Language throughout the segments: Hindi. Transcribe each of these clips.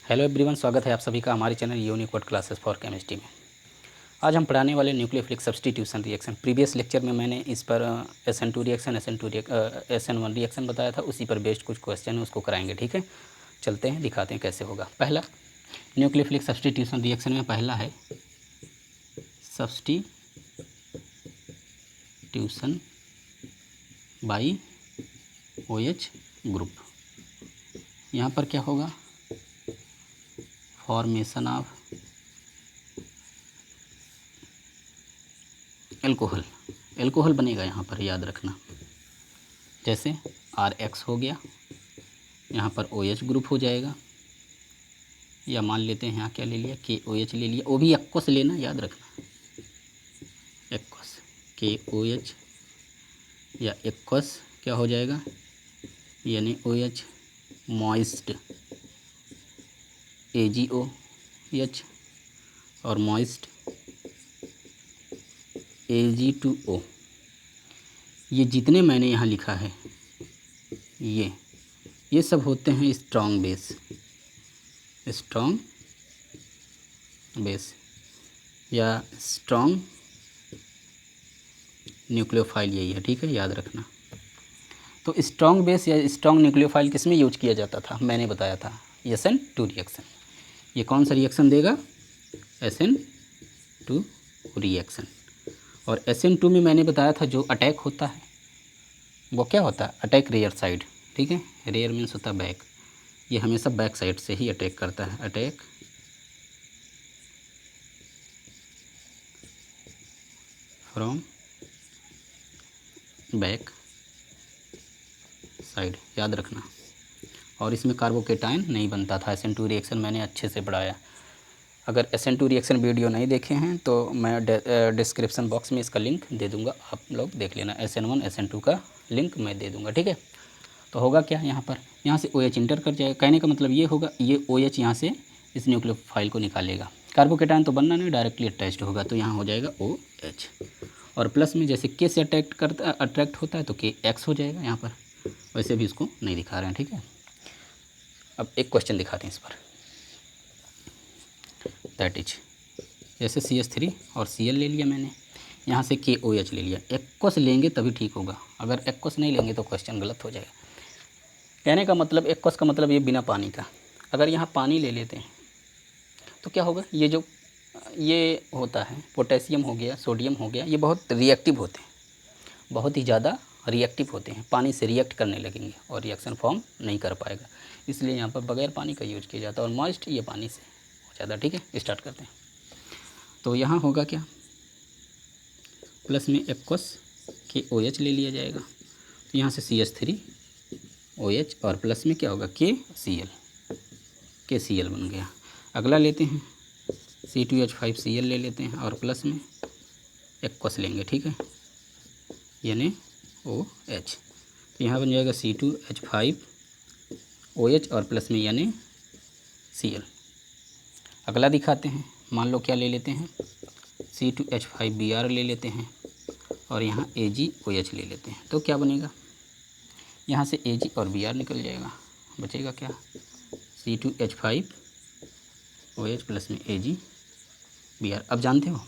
हेलो एवरीवन, स्वागत है आप सभी का हमारे channel Unicode classes for chemistry में। आज हम पढ़ाने वाले nucleophilic substitution reaction. Previous lecture में मैंने इस पर SN2 रिएक्शन, SN1 रिएक्शन बताया था, उसी पर बेस्ड कुछ क्वेश्चन है, उसको कराएंगे। ठीक है, चलते हैं, दिखाते हैं कैसे होगा। पहला न्यूक्लियोफिलिक सब्स्टिट्यूशन रिएक्शन में पहला है सब्स्टिट्यूशन बाई OH ग्रुप। यहाँ पर क्या होगा, फॉर्मेशन ऑफ एल्कोहल बनेगा यहाँ पर, याद रखना। जैसे RX हो गया, यहाँ पर OH ग्रुप हो जाएगा, या मान लेते हैं यहाँ क्या ले लिया, KOH ले लिया, वो भी एक्वस लेना, याद रखना, एक्वस KOH या एक्वस क्या हो जाएगा, यानी OH मॉइस्ट AgOH और मॉइस्ट Ag2O। ये जितने मैंने यहाँ लिखा है ये सब होते हैं स्ट्रॉन्ग बेस या स्ट्रॉन्ग न्यूक्लियोफाइल, यही है। ठीक है, याद रखना। तो स्ट्रॉन्ग बेस या स्ट्रॉन्ग न्यूक्लियोफाइल किस में यूज किया जाता था, मैंने बताया था SN2 रिएक्शन। ये कौन सा रिएक्शन देगा, SN2 रिएक्शन। और SN2 में मैंने बताया था जो अटैक होता है वो क्या होता है, अटैक रेयर साइड। ठीक है, रेयर मीन्स होता है बैक, ये हमेशा बैक साइड से ही अटैक करता है, अटैक फ्रॉम बैक साइड, याद रखना। और इसमें कार्बोकेटाइन नहीं बनता था। SN2 रिएक्शन मैंने अच्छे से पढ़ाया। अगर SN2 रिएक्शन वीडियो नहीं देखे हैं तो मैं डिस्क्रिप्शन बॉक्स में इसका लिंक दे दूंगा, आप लोग देख लेना। SN1 SN2 का लिंक मैं दे दूंगा। ठीक है, तो होगा क्या, यहाँ से OH इंटर कर जाएगा। कहने का मतलब ये होगा, ये OH यहाँ से इस न्यूक्लियोफाइल को निकालेगा। कार्बोकेटाइन तो बनना नहीं, डायरेक्टली अटैच्ड होगा, तो यहाँ हो जाएगा OH। और प्लस में जैसे K से अट्रैक्ट होता है तो KX हो जाएगा यहाँ पर। वैसे भी इसको नहीं दिखा रहे हैं। ठीक है, अब एक क्वेश्चन दिखाते हैं इस पर। दैट इज, जैसे CH3 और Cl ले लिया मैंने, यहाँ से KOH ले लिया। एक्वस लेंगे तभी ठीक होगा, अगर एक्वस नहीं लेंगे तो क्वेश्चन गलत हो जाएगा। कहने का मतलब एक्वस का मतलब ये बिना पानी का। अगर यहाँ पानी ले लेते हैं तो क्या होगा, ये होता है पोटेशियम हो गया, सोडियम हो गया, ये बहुत रिएक्टिव होते हैं, बहुत ही ज़्यादा रिएक्टिव होते हैं, पानी से रिएक्ट करने लगेंगे और रिएक्शन फॉर्म नहीं कर पाएगा। इसलिए यहाँ पर बगैर पानी का यूज किया जाता है। और मॉइस्ट ये पानी से हो जाता है। ठीक है, स्टार्ट करते हैं। तो यहाँ होगा क्या, प्लस में एक्वस KOH ले लिया जाएगा, तो यहाँ से CH3OH और प्लस में क्या होगा KCl बन गया। अगला लेते हैं C2H5Cl ले लेते हैं और प्लस में एक्वस लेंगे। ठीक है, यानी OH, तो यहाँ बन जाएगा C2H5OH और प्लस में यानी Cl। अगला दिखाते हैं, मान लो क्या ले लेते हैं, C2H5Br ले लेते हैं और यहाँ AgOH ले लेते हैं। तो क्या बनेगा, यहाँ से Ag और Br निकल जाएगा, बचेगा क्या, C2H5OH प्लस में AgBr। अब जानते हो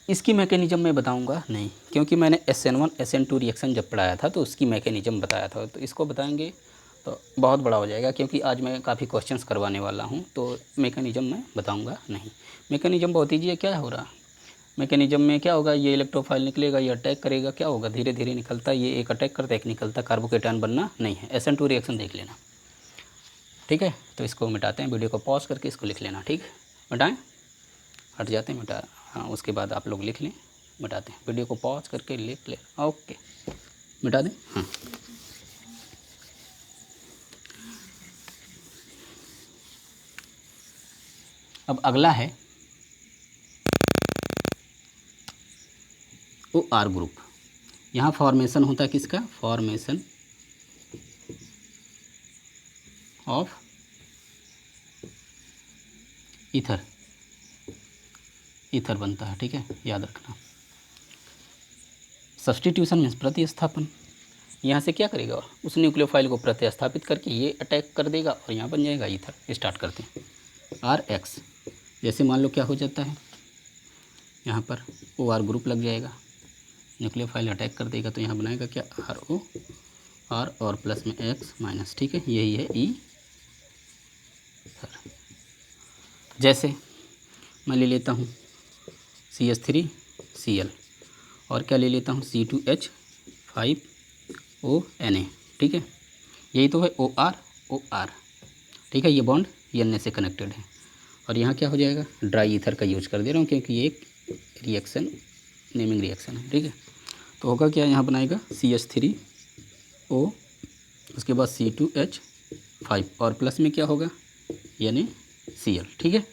इसकी मैकेनिज़्म मैं बताऊंगा नहीं, क्योंकि मैंने SN1 SN2 रिएक्शन जब पढ़ाया था तो उसकी मैकेनिज़्म बताया था। तो इसको बताएंगे तो बहुत बड़ा हो जाएगा, क्योंकि आज मैं काफ़ी क्वेश्चंस करवाने वाला हूं, तो मैकेनिज़्म मैं बताऊंगा नहीं। मैकेनिज़्म बहुत ईजी है। क्या हो रहा, मैकेनिज़्म में क्या होगा, ये इलेक्ट्रोफाइल निकलेगा, ये अटैक करेगा, क्या होगा, धीरे धीरे निकलता है, ये एक अटैक करता है, एक निकलता, कार्बोकेटाइन बनना नहीं है। SN2 रिएक्शन देख लेना। ठीक है, तो इसको मिटाते हैं, वीडियो को पॉज करके इसको लिख लेना। ठीक है, मिटाएँ, हट जाते हैं, मिटा, हाँ, उसके बाद आप लोग लिख लें, मिटाते हैं, वीडियो को पॉज करके लिख लें। ओके, मिटा दें। हाँ, अब अगला है OR ग्रुप। यहाँ फॉर्मेशन होता है किसका, फॉर्मेशन ऑफ ईथर बनता है। ठीक है, याद रखना। सब्स्टिट्यूशन मीन्स प्रतिस्थापन, यहाँ से क्या करेगा, उस न्यूक्लियोफाइल को प्रतिस्थापित करके ये अटैक कर देगा और यहाँ बन जाएगा ईथर। स्टार्ट करते हैं। RH जैसे मान लो क्या हो जाता है, यहाँ पर OR ग्रुप लग जाएगा, न्यूक्लियोफाइल अटैक कर देगा तो यहाँ बनाएगा क्या, RO, R और प्लस में X माइनस, ठीक है, यही है ईथर। जैसे मैं ले लेता हूँ CH3Cl और क्या ले लेता हूँ C2H5ONa, ठीक है, यही तो है OR, ठीक है, ये बॉन्ड Na से कनेक्टेड है। और यहाँ क्या हो जाएगा, ड्राई ईथर का यूज कर दे रहा हूँ क्योंकि ये एक रिएक्शन, नेमिंग रिएक्शन है, ठीक है। तो होगा क्या, यहाँ बनाएगा CH3O, उसके बाद C2H5 और प्लस में क्या होगा NaCl, ठीक है।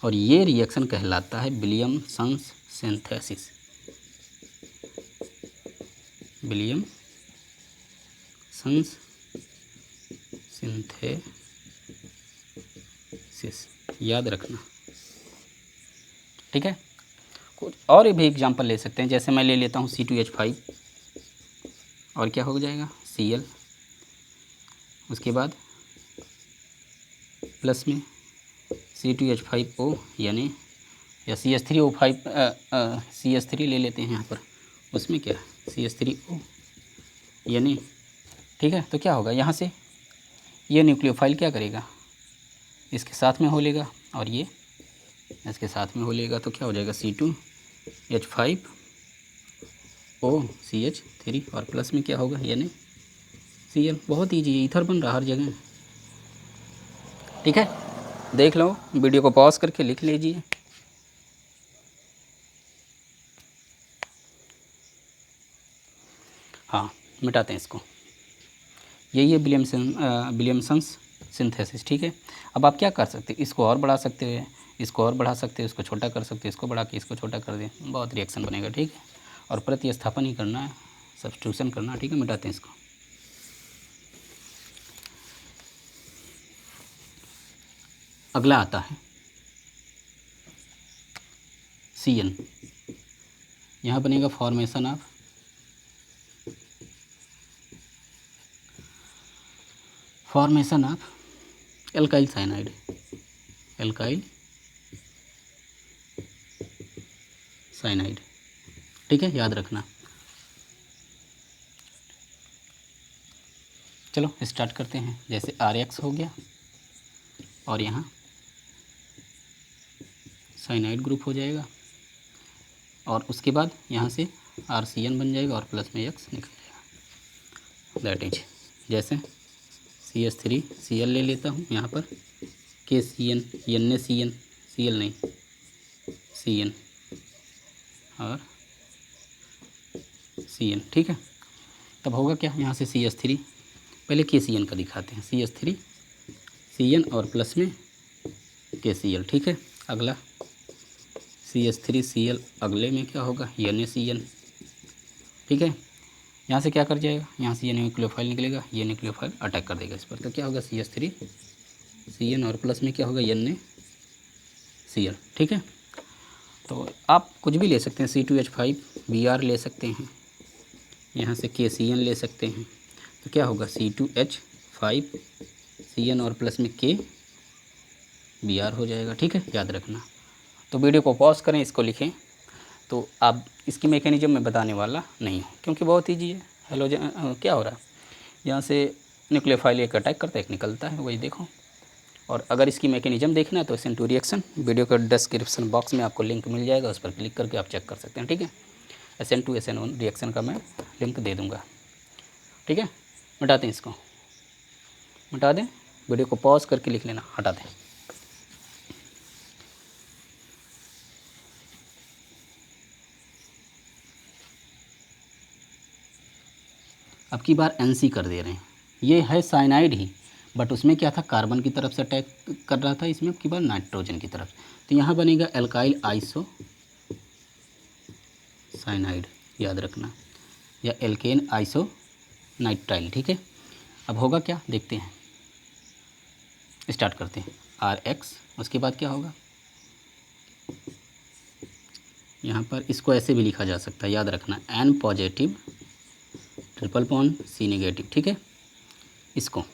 और ये रिएक्शन कहलाता है विलियमसन्स सिंथेसिस। विलियमसन्स सिंथेसिस, याद रखना, ठीक है। कुछ और भी एग्जांपल ले सकते हैं, जैसे मैं ले लेता हूँ C2H5 और क्या हो जाएगा Cl, उसके बाद प्लस में C2H5O यानी या CH3O5 CH3 ले लेते हैं यहाँ पर, उसमें क्या CH3O यानी, ठीक है। तो क्या होगा, यहाँ से ये न्यूक्लियोफाइल क्या करेगा, इसके साथ में हो लेगा और ये इसके साथ में हो लेगा, तो क्या हो जाएगा C2H5OCH3 और प्लस में क्या होगा NaCl। बहुत ईजी है, ईथर बन रहा हर जगह, ठीक है। देख लो, वीडियो को पॉज करके लिख लीजिए। हाँ, मिटाते हैं इसको। यही है विलियमसन्स सिंथेसिस, ठीक है। अब आप क्या कर सकते हैं, इसको और बढ़ा सकते हैं, इसको और बढ़ा सकते हैं, इसको छोटा कर सकते हैं, इसको बढ़ा के इसको छोटा कर दें, बहुत रिएक्शन बनेगा, ठीक है। और प्रतिस्थापन ही करना है, सब्स्टिट्यूशन करना है, ठीक है। मिटाते हैं इसको। अगला आता है Cn, यहाँ बनेगा फॉर्मेशन ऑफ एल्काइल साइनाइड, ठीक है, याद रखना। चलो स्टार्ट करते हैं। जैसे RX हो गया और यहाँ साइनाइड ग्रुप हो जाएगा और उसके बाद यहाँ से RCN बन जाएगा और प्लस में X निकल जाएगा, दैट इज। जैसे CH3Cl ले लेता हूँ यहाँ पर, KCN, NaCN, Cl नहीं Cn और Cn, ठीक है। तब होगा क्या, यहाँ से CH3, पहले KCN का दिखाते हैं, CH3Cn और प्लस में KCl, ठीक है। अगला CH3Cl, अगले में क्या होगा NaCN, ठीक है। यहाँ से क्या कर जाएगा, यहाँ से ये न्यूक्लियोफाइल निकलेगा, ये न्यूक्लियोफाइल अटैक कर देगा इस पर, तो क्या होगा CH3Cn और प्लस में क्या होगा NaCl, ठीक है। तो आप कुछ भी ले सकते हैं, C2H5Br ले सकते हैं, यहाँ से KCN ले सकते हैं, तो क्या होगा C2H5Cn और प्लस में KBr हो जाएगा, ठीक है, याद रखना। तो वीडियो को पॉज करें, इसको लिखें, तो आप इसकी मैकेनिज्म में बताने वाला नहीं हूँ क्योंकि बहुत ईजी है। क्या हो रहा है, यहाँ से न्यूक्लियोफाइल एक अटैक करता है, एक निकलता है, वही देखो। और अगर इसकी मैकेनिज्म देखना है तो SN2 रिएक्शन, वीडियो के डिस्क्रिप्शन बॉक्स में आपको लिंक मिल जाएगा, उस पर क्लिक करके आप चेक कर सकते हैं, ठीक है। SN2 SN1 रिएक्शन का मैं लिंक दे दूँगा, ठीक है। मिटाते हैं इसको, मिटा दें, वीडियो को पॉज करके लिख लेना, हटा दें। अब की बार NC कर दे रहे हैं, ये है साइनाइड ही, बट उसमें क्या था, कार्बन की तरफ से अटैक कर रहा था, इसमें अब की बार नाइट्रोजन की तरफ। तो यहाँ बनेगा एल्काइल आइसो साइनाइड, याद रखना, या एल्केन आइसो नाइट्राइल, ठीक है। अब होगा क्या, देखते हैं, स्टार्ट करते हैं। RX, उसके बाद क्या होगा, यहाँ पर इसको ऐसे भी लिखा जा सकता है, याद रखना, N positive triple bond C negative, ठीक है। इसको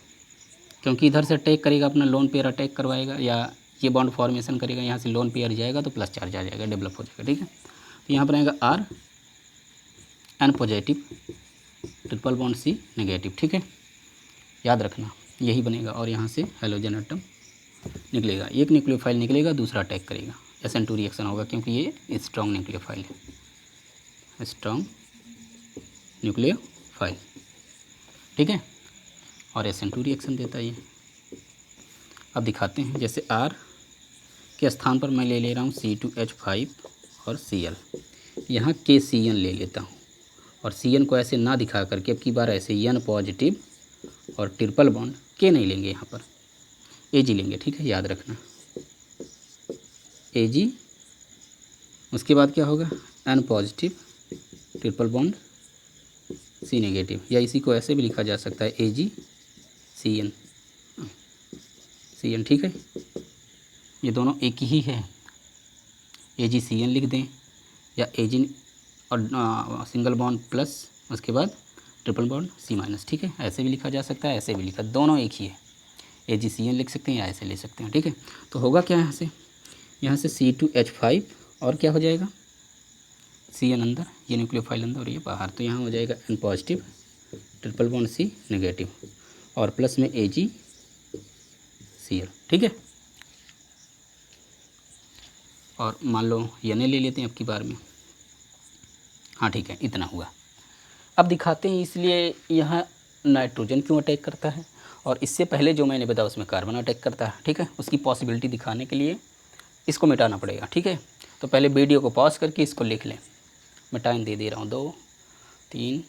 क्योंकि इधर से अटैक करेगा अपना लोन पेयर अटैक करवाएगा या ये बॉन्ड फॉर्मेशन करेगा, यहाँ से लोन पेयर जाएगा तो प्लस चार्ज आ जाएगा, डेवलप हो जाएगा, ठीक है। तो यहाँ पर आएगा R N positive triple bond C negative, ठीक है, याद रखना यही बनेगा। और यहाँ से हेलोजन एटम निकलेगा, एक न्यूक्लियोफाइल निकलेगा, दूसरा अटैक करेगा, SN2 रिएक्शन होगा क्योंकि ये स्ट्रॉन्ग न्यूक्लियोफाइल है, स्ट्रॉन्ग न्यूक्लियोफाइल, ठीक है। और SN2 रिएक्शन देता है ये। अब दिखाते हैं, जैसे R के स्थान पर मैं ले रहा हूँ C2H5 और Cl, यहाँ KCN ले लेता हूँ और Cn को ऐसे ना दिखा करके अब की बार ऐसे N पॉजिटिव और ट्रिपल बॉन्ड K नहीं लेंगे, यहाँ पर Ag लेंगे, ठीक है, याद रखना Ag। उसके बाद क्या होगा, N positive triple bond C negative, या इसी को ऐसे भी लिखा जा सकता है AgCN, CN, ठीक है। ये दोनों एक ही है, AgCN लिख दें या Ag और सिंगल बॉन्ड प्लस उसके बाद ट्रिपल बॉन्ड C-, ठीक है, ऐसे भी लिखा जा सकता है, ऐसे भी लिखा, दोनों एक ही है, AgCN लिख सकते हैं या ऐसे ले सकते हैं, ठीक है। तो होगा क्या यहाँ से C2H5 और क्या हो जाएगा Cn अंदर, ये न्यूक्लियोफाइल अंदर और ये बाहर, तो यहाँ हो जाएगा N positive triple bond C negative और प्लस में AgCl, ठीक है। और मान लो Na ले लेते हैं अब की बार में, हाँ ठीक है, इतना हुआ। अब दिखाते हैं इसलिए यहाँ नाइट्रोजन क्यों अटैक करता है, और इससे पहले जो मैंने बताया उसमें कार्बन अटैक करता है, ठीक है। उसकी पॉसिबिलिटी दिखाने के लिए इसको मिटाना पड़ेगा, ठीक है। तो पहले वीडियो को पॉज करके इसको लिख लें, मैं टाइम दे रहा हूँ 2 3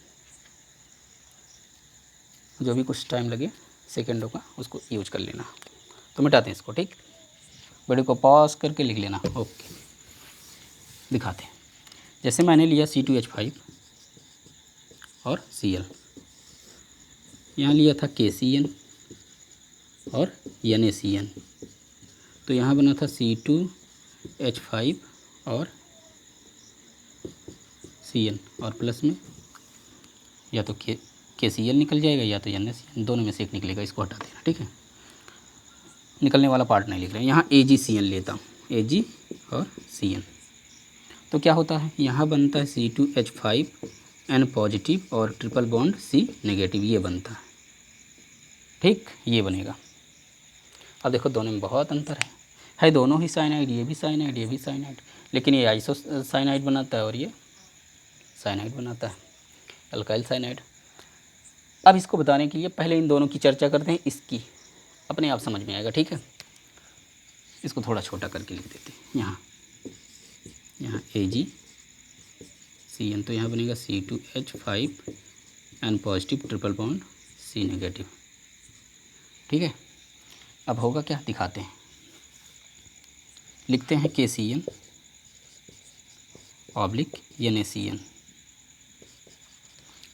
जो भी कुछ टाइम लगे सेकेंडों का उसको यूज कर लेना। तो मिटाते हैं इसको, ठीक, वीडियो को पॉज करके लिख लेना, ओके। दिखाते हैं, जैसे मैंने लिया C2H5 और Cl, यहाँ लिया था KCN और NaCN, तो यहाँ बना था C2H5 और Cn और प्लस में या तो KCl निकल जाएगा या तो NaCN, दोनों में से एक निकलेगा, इसको हटा देना, ठीक है। निकलने वाला पार्ट नहीं लिख रहे हैं, यहाँ AgCN लेता हूँ, Ag और Cn, तो क्या होता है, यहाँ बनता है C2H5 N पॉजिटिव और ट्रिपल बॉन्ड C नेगेटिव, ये बनता है, ठीक, ये बनेगा। अब देखो दोनों में बहुत अंतर है दोनों ही साइनाइड, ये भी साइनाइड ये भी साइनाइड, लेकिन ये आइसो साइनाइड बनाता है और ये साइनाइड बनाता है, अल्काइल साइनाइड। अब इसको बताने के लिए पहले इन दोनों की चर्चा करते हैं, इसकी अपने आप समझ में आएगा, ठीक है। इसको थोड़ा छोटा करके लिख देते हैं, यहाँ AgCN, तो यहाँ बनेगा C2H5 N positive triple bond C negative, ठीक है। अब होगा क्या, दिखाते हैं, लिखते हैं KCN ऑब्लिक NaCN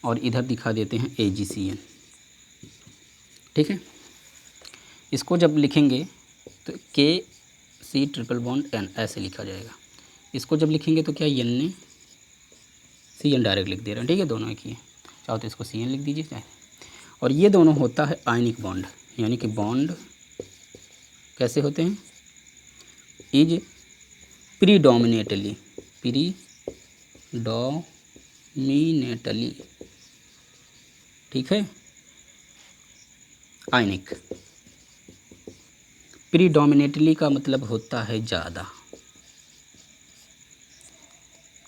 और इधर दिखा देते हैं AgCN, ठीक है। इसको जब लिखेंगे तो KC ट्रिपल बॉन्ड N ऐसे लिखा जाएगा, इसको जब लिखेंगे तो क्या NaCN डायरेक्ट लिख दे रहे हैं, ठीक है, दोनों एक ही है, चाहो तो इसको CN लिख दीजिए चाहे। और ये दोनों होता है आयनिक बॉन्ड, यानी कि बॉन्ड कैसे होते हैं, इज प्रीडोमिनेटली ठीक है, आयनिक। प्रीडोमिनेटली का मतलब होता है ज़्यादा,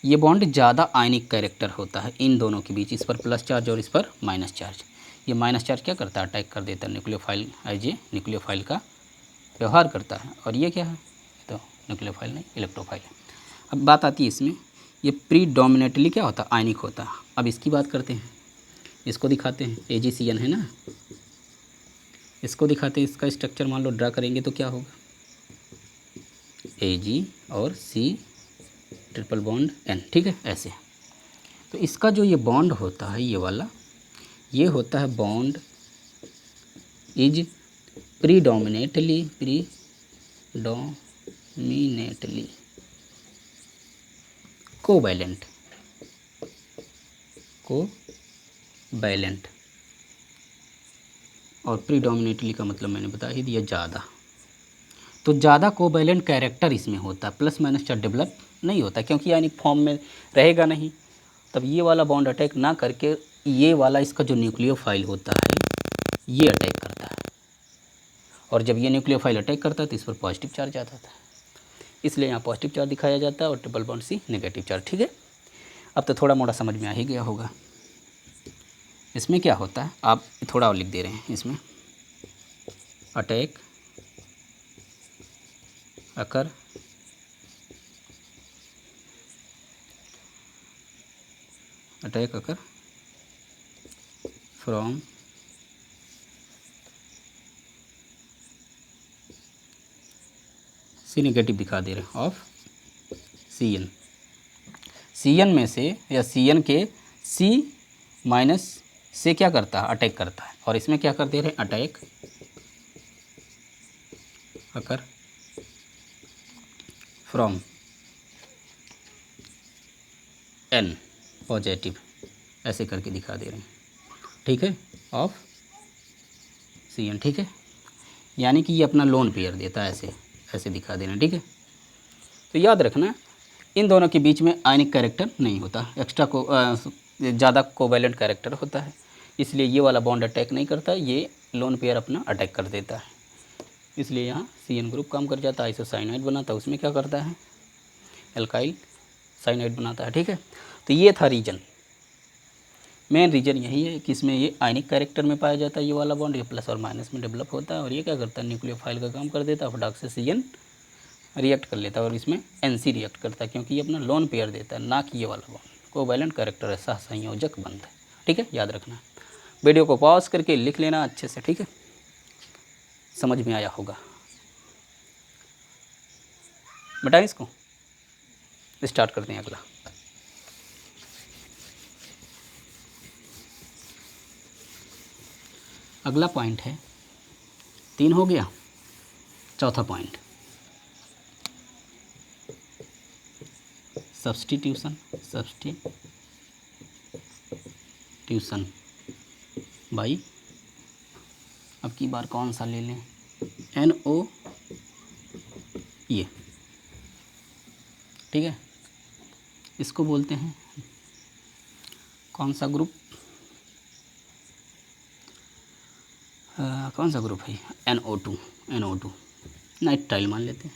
ये बॉन्ड ज़्यादा आयनिक कैरेक्टर होता है इन दोनों के बीच, इस पर प्लस चार्ज और इस पर माइनस चार्ज। ये माइनस चार्ज क्या करता है, अटैक कर देता है न्यूक्लियोफाइल, एज ए न्यूक्लियोफाइल का व्यवहार करता है, और ये क्या है, तो न्यूक्लियोफाइल नहीं इलेक्ट्रोफाइल है। अब बात आती है इसमें, ये प्रीडोमिनेटली क्या होता है, आयनिक होता है। अब इसकी बात करते हैं, इसको दिखाते हैं, AgCN है ना, इसको दिखाते हैं, इसका स्ट्रक्चर मान लो ड्रा करेंगे तो क्या होगा, Ag और C ट्रिपल बॉन्ड N, ठीक है, ऐसे। तो इसका जो ये बॉन्ड होता है ये वाला, ये होता है बॉन्ड इज प्रीडोमिनेटली कोवैलेंट बैलेंट, और प्रीडोमिनेटली का मतलब मैंने बता ही दिया, ज़्यादा। तो ज़्यादा कोवैलेंट कैरेक्टर इसमें होता है, प्लस माइनस चार्ज डेवलप नहीं होता क्योंकि आयनिक फॉर्म में रहेगा नहीं। तब ये वाला बॉन्ड अटैक ना करके ये वाला इसका जो न्यूक्लियोफाइल होता है ये अटैक करता है, और जब ये न्यूक्लियोफाइल अटैक करता है तो इस पर पॉजिटिव चार्ज आता था, इसलिए यहाँ पॉजिटिव चार्ज दिखाया जाता है और triple bond C negative charge. ठीक है, अब तो थोड़ा मोड़ा समझ में आ ही गया होगा। इसमें क्या होता है, आप थोड़ा और लिख दे रहे हैं इसमें, attack occur from C negative दिखा दे रहे हैं ऑफ सी एन में से, या सी एन के सी माइनस से क्या करता है, अटैक करता है, और इसमें क्या कर दे रहे हैं, attack occur from N positive, ऐसे करके दिखा दे रहे हैं। ठीक है, ऑफ सी एन। ठीक है, यानी कि ये अपना लोन पेयर देता है, ऐसे ऐसे दिखा देना। ठीक है, तो याद रखना इन दोनों के बीच में आयनिक कैरेक्टर नहीं होता, एक्स्ट्रा को ज़्यादा कोवैलेंट कैरेक्टर होता है, इसलिए ये वाला बॉन्ड अटैक नहीं करता, ये लोन पेयर अपना अटैक कर देता है, इसलिए यहाँ सी एन ग्रुप काम कर जाता है, आइसोसाइनाइड बनाता है, उसमें क्या करता है, एल्काइल साइनाइड बनाता है। ठीक है, तो ये था रीजन, मेन रीजन यही है कि इसमें ये आयनिक कैरेक्टर में पाया जाता है, ये वाला बॉन्ड, ये प्लस और माइनस में डेवलप होता है, और ये क्या करता है, न्यूक्लियोफाइल का काम कर देता है, फटाक से सी एन रिएक्ट कर लेता है, और इसमें एन सी रिएक्ट करता है, क्योंकि ये अपना लोन पेयर देता है, ना कि ये वाला बॉन्ड कोवैलेंट कैरेक्टर है, सहसंयोजक बनता है। ठीक है, याद रखना। वीडियो को पॉज करके लिख लेना अच्छे से। ठीक है, समझ में आया होगा। बताएं इसको, स्टार्ट करते हैं अगला। अगला पॉइंट है, 3 हो गया, चौथा पॉइंट सब्स्टिट्यूशन बाई, अब की बार कौन सा ले लें, NO ये। ठीक है, इसको बोलते हैं कौन सा ग्रुप, कौन सा ग्रुप है, NO2 नाइट्राइल मान लेते हैं,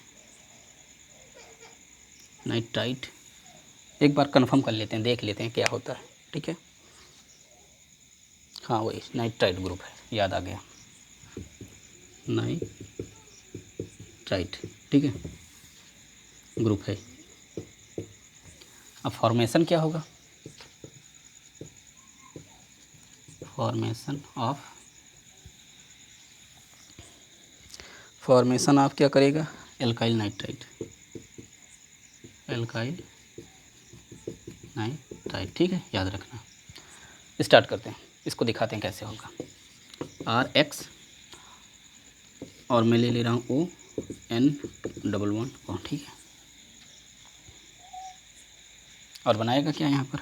नाइट्राइट। एक बार कंफर्म कर लेते हैं, देख लेते हैं क्या होता है। ठीक है, हाँ वही नाइट्राइट ग्रुप है, याद आ गया, नाइट्राइट। ठीक है, ग्रुप है। अब फॉर्मेशन क्या होगा, फॉर्मेशन ऑफ क्या करेगा, एल्काइल नाइट्राइट, ठीक है, याद रखना। स्टार्ट करते हैं, इसको दिखाते हैं कैसे होगा। RX और मैं ले रहा हूँ ON11O। ठीक है, और बनाएगा क्या यहाँ पर,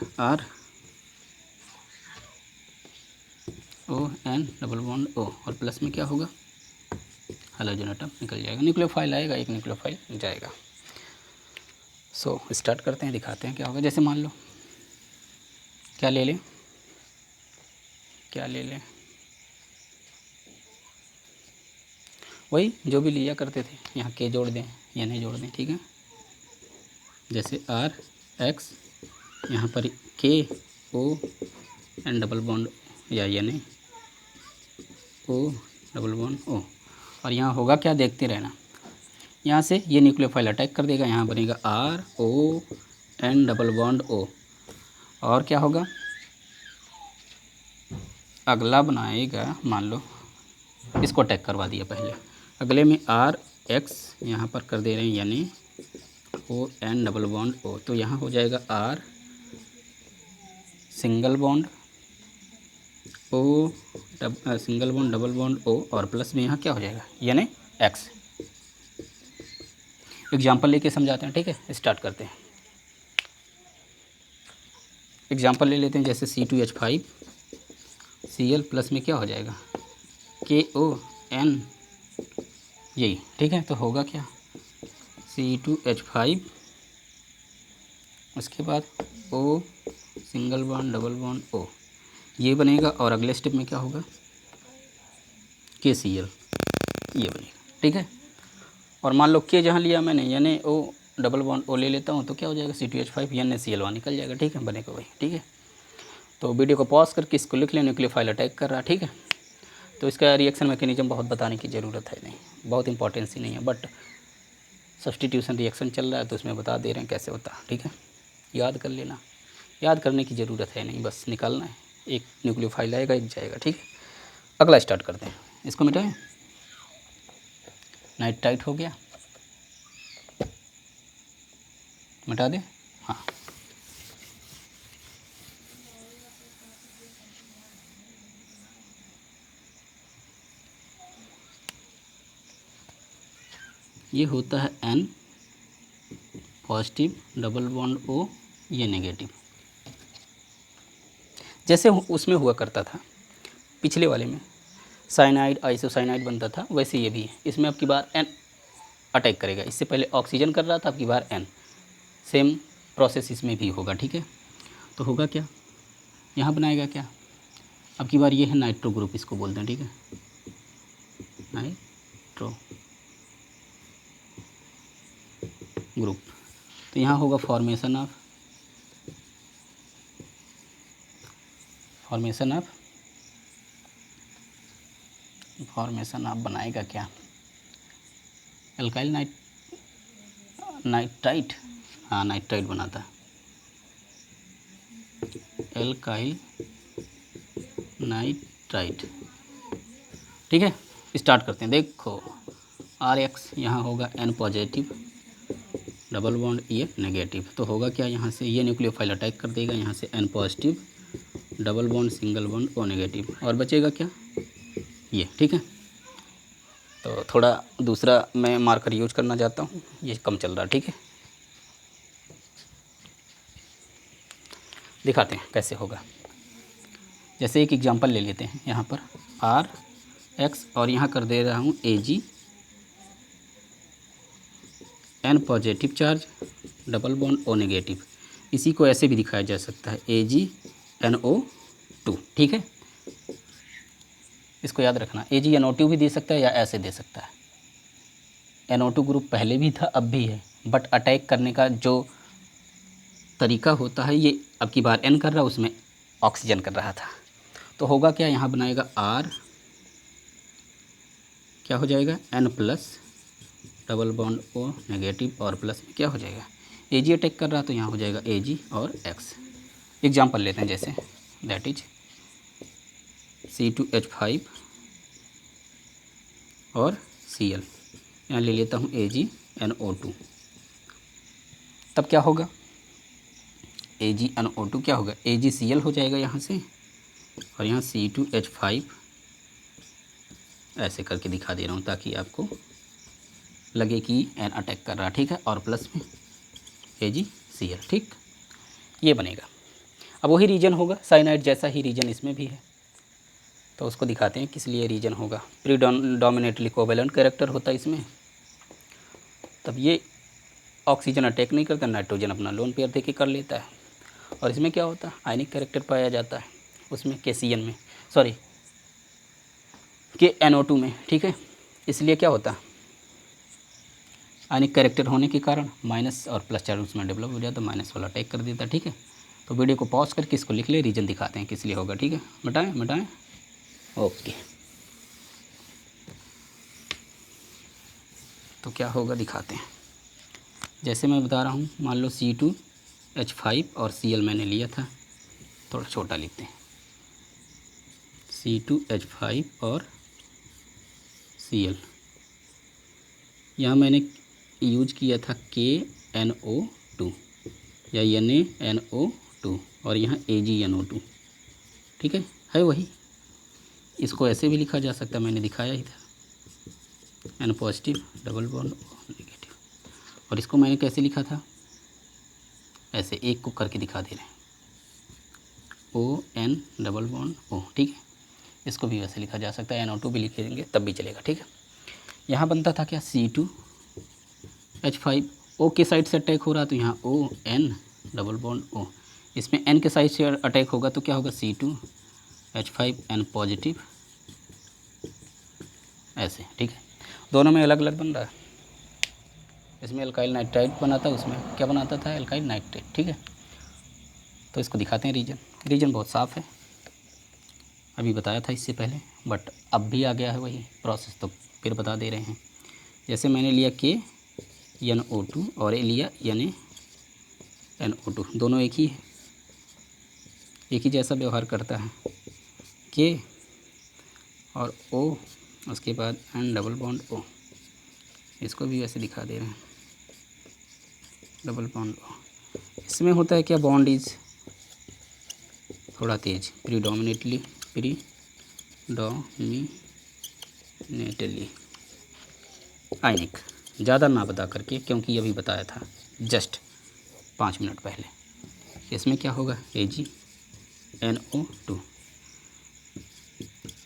RON11O, और प्लस में क्या होगा, हाइड्रोजन एटम निकल जाएगा, न्यूक्लियोफाइल आएगा, एक न्यूक्लियोफाइल जाएगा। सो स्टार्ट करते हैं, दिखाते हैं क्या होगा। जैसे मान लो क्या ले लें, वही जो भी लिया करते थे, यहाँ के जोड़ दें या नहीं जोड़ दें। ठीक है, जैसे RX, यहाँ पर KON डबल बॉन्ड या NaO डबल बॉन्ड O, और यहाँ होगा क्या, देखते रहना, यहाँ से ये न्यूक्लियोफाइल अटैक कर देगा, यहाँ बनेगा RON डबल बॉन्ड O, और क्या होगा, अगला बनाएगा, मान लो इसको अटैक करवा दिया पहले, अगले में RX यहाँ पर कर दे रहे हैं, यानी ON डबल बॉन्ड O, तो यहाँ हो जाएगा R single bond O single bond double bond O, और प्लस में यहाँ क्या हो जाएगा, यानी X। एग्जाम्पल लेके समझाते हैं। ठीक है, स्टार्ट करते हैं। एग्जाम्पल ले लेते हैं, जैसे C2H5 Cl प्लस में क्या हो जाएगा, KON, यही ठीक है। तो होगा क्या, C2H5, उसके बाद O single bond double bond O, ये बनेगा। और अगले स्टेप में क्या होगा, KCl, ये बनेगा ठीक है। और मान लो के जहाँ लिया मैंने यानी O डबल बॉन्ड O ले लेता हूँ तो क्या हो जाएगा, C2H5 NaCl वहाँ निकल जाएगा ठीक है, बनेगा वही ठीक है। तो वीडियो को पॉज करके इसको लिख लें, न्यूक्लियोफाइल अटैक कर रहा ठीक है। तो इसका रिएक्शन मैकेनिज्म बहुत बताने की ज़रूरत है नहीं, बहुत इंपॉर्टेंस ही नहीं है, बट सब्स्टिट्यूशन रिएक्शन चल रहा है तो उसमें बता दे रहे हैं कैसे होता है ठीक है। याद कर लेना, याद करने की ज़रूरत है नहीं, बस निकालना है। एक न्यूक्लियोफाइल आएगा, एक जाएगा ठीक है। अगला स्टार्ट करते हैं, इसको मिटाएं। नाइट्राइट हो गया, मिटा दें, हाँ। ये होता है N positive double bond O, ये नेगेटिव। जैसे उसमें हुआ करता था पिछले वाले में साइनाइड आइसोसाइनाइड बनता था, वैसे ये भी है। इसमें अब की बार N अटैक करेगा, इससे पहले ऑक्सीजन कर रहा था, अब की बार N, सेम प्रोसेस इसमें भी होगा ठीक है। तो होगा क्या, यहाँ बनाएगा क्या, अब की बार ये है नाइट्रो ग्रुप, इसको बोलते हैं ठीक है, नाइट्रो ग्रुप। तो यहाँ होगा फॉर्मेशन ऑफ बनाएगा क्या, एल्काइल नाइट्राइट, हाँ नाइट्राइट बनाता है, एल्काइल नाइट्राइट ठीक है। स्टार्ट करते हैं, देखो RX यहाँ होगा N पॉजिटिव डबल बॉन्ड ये नेगेटिव। तो होगा क्या, यहाँ से ये न्यूक्लियोफाइल अटैक कर देगा, यहाँ से N positive double bond single bond O negative, और बचेगा क्या, ये ठीक है। तो थोड़ा दूसरा मैं मार्कर यूज करना चाहता हूँ, ये कम चल रहा ठीक है। दिखाते हैं कैसे होगा। जैसे एक एग्जांपल ले लेते हैं, यहाँ पर RX और यहाँ कर दे रहा हूँ AG N positive charge double bond O negative. इसी को ऐसे भी दिखाया जा सकता है AgNO2 ठीक है। इसको याद रखना, AgNO2 भी दे सकता है या ऐसे दे सकता है। NO2 ग्रुप पहले भी था, अब भी है, बट अटैक करने का जो तरीका होता है ये अब की बार N कर रहा है, उसमें ऑक्सीजन कर रहा था। तो होगा क्या, यहाँ बनाएगा R, क्या हो जाएगा N plus double bond O negative, और प्लस में क्या हो जाएगा, AG अटैक कर रहा तो यहाँ हो जाएगा AG और X। एग्जाम्पल लेते हैं, जैसे दैट इज C2H5 और Cl, यहाँ ले लेता हूँ AgNO2। तब क्या होगा, AgNO2 क्या होगा, AgCl हो जाएगा यहाँ से, और यहाँ C2H5 ऐसे करके दिखा दे रहा हूँ ताकि आपको लगे कि N अटैक कर रहा ठीक है, और प्लस में AgCl ठीक, ये बनेगा। अब वही रीजन होगा, साइनाइड जैसा ही रीजन इसमें भी है, तो उसको दिखाते हैं किस लिए रीजन होगा। प्रीडोमिनेटली कोवेलेंट कैरेक्टर होता है इसमें, तब ये ऑक्सीजन अटैक नहीं करता, नाइट्रोजन अपना लोन पेयर देके कर लेता है। और इसमें क्या होता है, आयनिक कैरेक्टर पाया जाता है उसमें, KCN में, सॉरी KNO2 में ठीक है। इसलिए क्या होता है, आयनिक कैरेक्टर होने के कारण माइनस और प्लस चार्ज उसमें डेवलप हो जाता है, माइनस वाला अटैक कर देता है ठीक है। तो वीडियो को पॉज करके इसको लिख ले, रीजन दिखाते हैं किस लिए होगा ठीक है। मिटाएं ओके। तो क्या होगा दिखाते हैं, जैसे मैं बता रहा हूँ, मान लो C2H5 और Cl मैंने लिया था, थोड़ा छोटा लिखते हैं, C2H5 और Cl, यहाँ मैंने यूज किया था KNO2 या NaNO2, और यहाँ AgNO2 ठीक है वही। इसको ऐसे भी लिखा जा सकता है, मैंने दिखाया ही था, N positive double bond O negative. और इसको मैंने कैसे लिखा था, ऐसे एक को करके दिखा दे रहे हैं, ON डबल बॉन्ड O ठीक है। इसको भी वैसे लिखा जा सकता है, NO2 भी लिखेंगे तब भी चलेगा, ठीक है। यहाँ बनता था क्या, C2H5, O के साइड से अटैक हो रहा तो यहाँ ON डबल बॉन्ड O, इसमें N के साइड से अटैक होगा तो क्या होगा, C2H5N पॉजिटिव, ऐसे, ठीक है। दोनों में अलग अलग बन रहा है, इसमें एल्काइल नाइट्राइड बना था, उसमें क्या बनाता था, एल्काइल नाइट्रेट, ठीक है। तो इसको दिखाते हैं रीजन बहुत साफ़ है, अभी बताया था इससे पहले, बट अब भी आ गया है वही प्रोसेस, तो फिर बता दे रहे हैं। जैसे मैंने लिया KNO2 और ये लिया NaNO2, दोनों एक ही जैसा व्यवहार करता है, K और O, उसके बाद N डबल बॉन्ड O, इसको भी वैसे दिखा दे रहे हैं, डबल बॉन्ड O। इसमें होता है क्या, बॉन्ड इज थोड़ा तेज, प्रीडोमिनेटली आयनिक, ज़्यादा ना बता करके, क्योंकि अभी बताया था जस्ट 5 मिनट पहले। इसमें क्या होगा, AgNO2,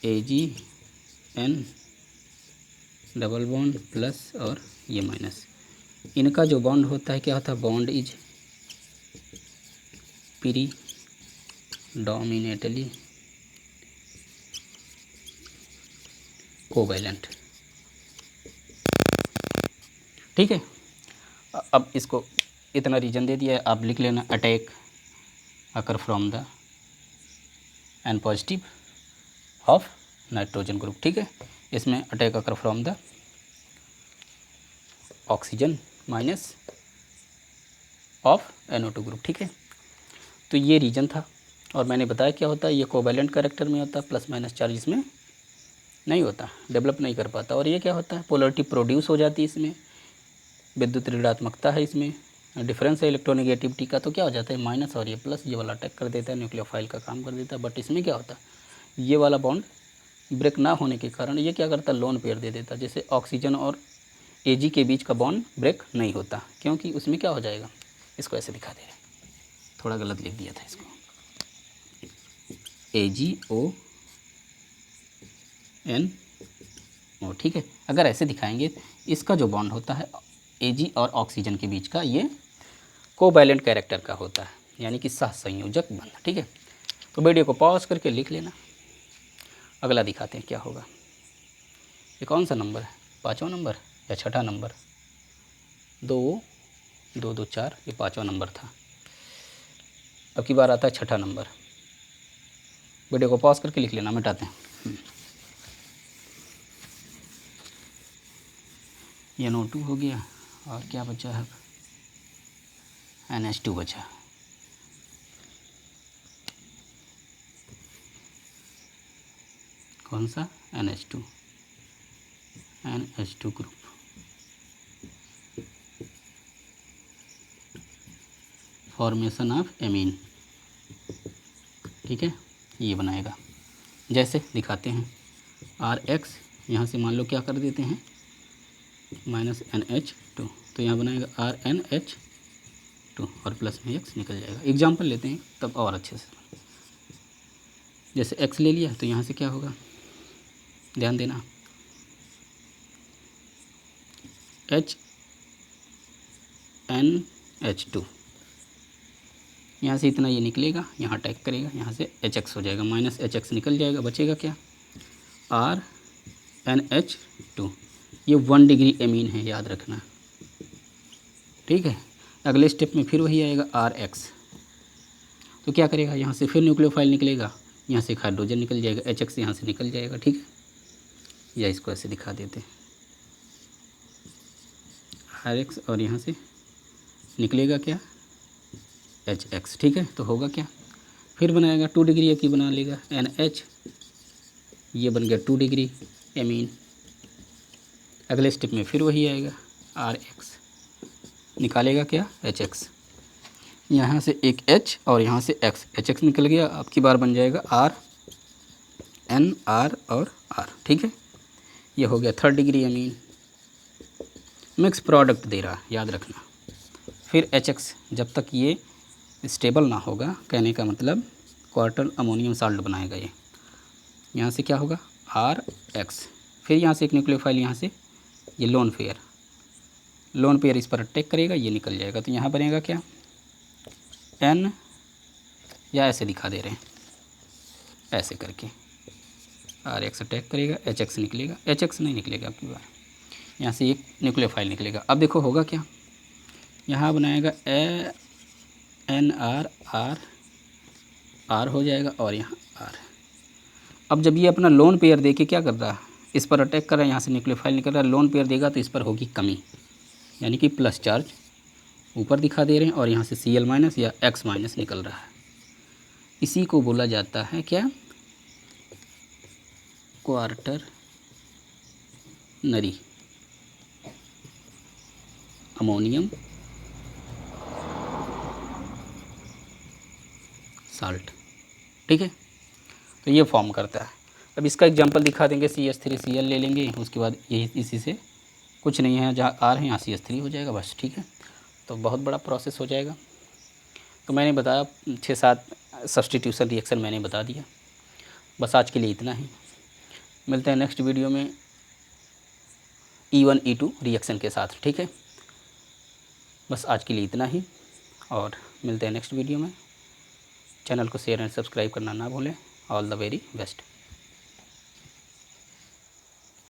AgN double bond plus और ये माइनस, इनका जो बॉन्ड होता है क्या होता है, बॉन्ड इज प्रीडोमिनेटली कोवैलेंट, ठीक है। अब इसको इतना रीजन दे दिया है, आप लिख लेना, attack occur from the N positive of nitrogen group, ठीक है। इसमें attack occur from the oxygen minus of NO2 group, ठीक है। तो ये रीजन था, और मैंने बताया क्या होता है, ये कोवैलेंट कैरेक्टर में होता है, प्लस माइनस चार्ज इसमें नहीं होता, डेवलप नहीं कर पाता। और ये क्या होता है, पोलरिटी प्रोड्यूस हो जाती है, इसमें विद्युत ऋणात्मकता है, इसमें डिफरेंस है इलेक्ट्रोनेगेटिविटी का, तो क्या हो जाता है, माइनस और ये प्लस, ये वाला अटैक कर देता है, न्यूक्लियोफाइल का काम कर देता है। बट इसमें क्या होता है, ये वाला बॉन्ड ब्रेक ना होने के कारण ये क्या करता है, लोन पेयर दे देता है। जैसे ऑक्सीजन और Ag के बीच का बॉन्ड ब्रेक नहीं होता, क्योंकि उसमें क्या हो जाएगा, इसको ऐसे दिखा दे रहे हैं, थोड़ा गलत लिख दिया था इसको, AgONO, ठीक है। अगर ऐसे दिखाएंगे, इसका जो बॉन्ड होता है Ag और ऑक्सीजन के बीच का, ये कोवैलेंट कैरेक्टर का होता है, यानी कि सहसंयोजक बंध, ठीक है। तो वीडियो को पॉज करके लिख लेना, अगला दिखाते हैं क्या होगा। ये कौन सा नंबर है, 5वां नंबर या 6ठा नंबर, 2 2 2 4, ये 5वां नंबर था। अब की बार आता है 6ठा नंबर, वीडियो को पॉज करके लिख लेना, मिटाते हैं। NO2 हो गया, और क्या बचा है, NH2 बचा, कौन सा, NH2 group, formation of amine, ठीक है, ये बनाएगा। जैसे दिखाते हैं, RX यहाँ से मान लो क्या कर देते हैं, -NH2, तो यहाँ बनाएगा RNH2 और प्लस में X निकल जाएगा। एग्जाम्पल लेते हैं तब और अच्छे से, जैसे X ले लिया तो यहाँ से क्या होगा, ध्यान देना, HNH2, यहाँ से इतना ये निकलेगा, यहाँ अटैक करेगा, यहाँ से HX हो जाएगा, -HX निकल जाएगा, बचेगा क्या, RNH2, ये 1 डिग्री एमीन है, याद रखना, ठीक है। अगले स्टेप में फिर वही आएगा RX, तो क्या करेगा, यहाँ से फिर न्यूक्लियोफाइल निकलेगा, यहाँ से एक हाइड्रोजन निकल जाएगा, HX यहाँ से निकल जाएगा, ठीक है। या इसको ऐसे दिखा देते हैं, RX और यहाँ से निकलेगा क्या, HX, ठीक है। तो होगा क्या, फिर बनाएगा 2 डिग्री की बना लेगा, NH, ये बन गया 2 डिग्री एमीन। अगले स्टेप में फिर वही आएगा, RX, निकालेगा क्या, HX, यहाँ से एक H और यहाँ से X, HX निकल गया, अब की बार बन जाएगा R, N, R और R, ठीक है। ये हो गया 3rd degree amine, mix product दे रहा, याद रखना। फिर HX, जब तक ये स्टेबल ना होगा, कहने का मतलब क्वार्टर अमोनियम साल्ट बनाएगा ये, यहाँ से क्या होगा RX, फिर यहाँ से एक न्यूक्लियोफाइल, यहाँ से ये लोन पेयर इस पर अटैक करेगा, ये निकल जाएगा। तो यहाँ बनेगा क्या N, या ऐसे दिखा दे रहे हैं ऐसे करके, RX अटैक करेगा, HX निकलेगा, HX नहीं निकलेगा आपकी बार, यहाँ से एक न्यूक्लियोफाइल निकलेगा। अब देखो होगा क्या, यहाँ बनाएगा NR, R हो जाएगा और यहाँ R। अब जब ये अपना लोन पेयर दे के क्या कर रहा है, इस पर अटैक कर रहा है, यहाँ से न्यूक्लियोफाइल निकल रहा है, लोन पेयर देगा तो इस पर होगी कमी, यानी कि प्लस चार्ज ऊपर दिखा दे रहे हैं और यहाँ से Cl- या X- निकल रहा है। इसी को बोला जाता है क्या, क्वार्टरनरी अमोनियम साल्ट। ठीक है, तो ये फॉर्म करता है। अब इसका एग्जांपल दिखा देंगे, CH3Cl ले लेंगे, उसके बाद यही इसी से कुछ नहीं है, जहाँ R है यहाँ CH3 हो जाएगा बस। ठीक है, तो बहुत बड़ा प्रोसेस हो जाएगा। तो मैंने बताया 6-7 सब्स्टिट्यूशन रिएक्शन मैंने बता दिया। बस आज के लिए इतना ही, मिलते हैं नेक्स्ट वीडियो में E1 E2 रिएक्शन के साथ। ठीक है, बस आज के लिए इतना ही और मिलते हैं नेक्स्ट वीडियो में। चैनल को शेयर एंड सब्सक्राइब करना ना भूलें। All the very best.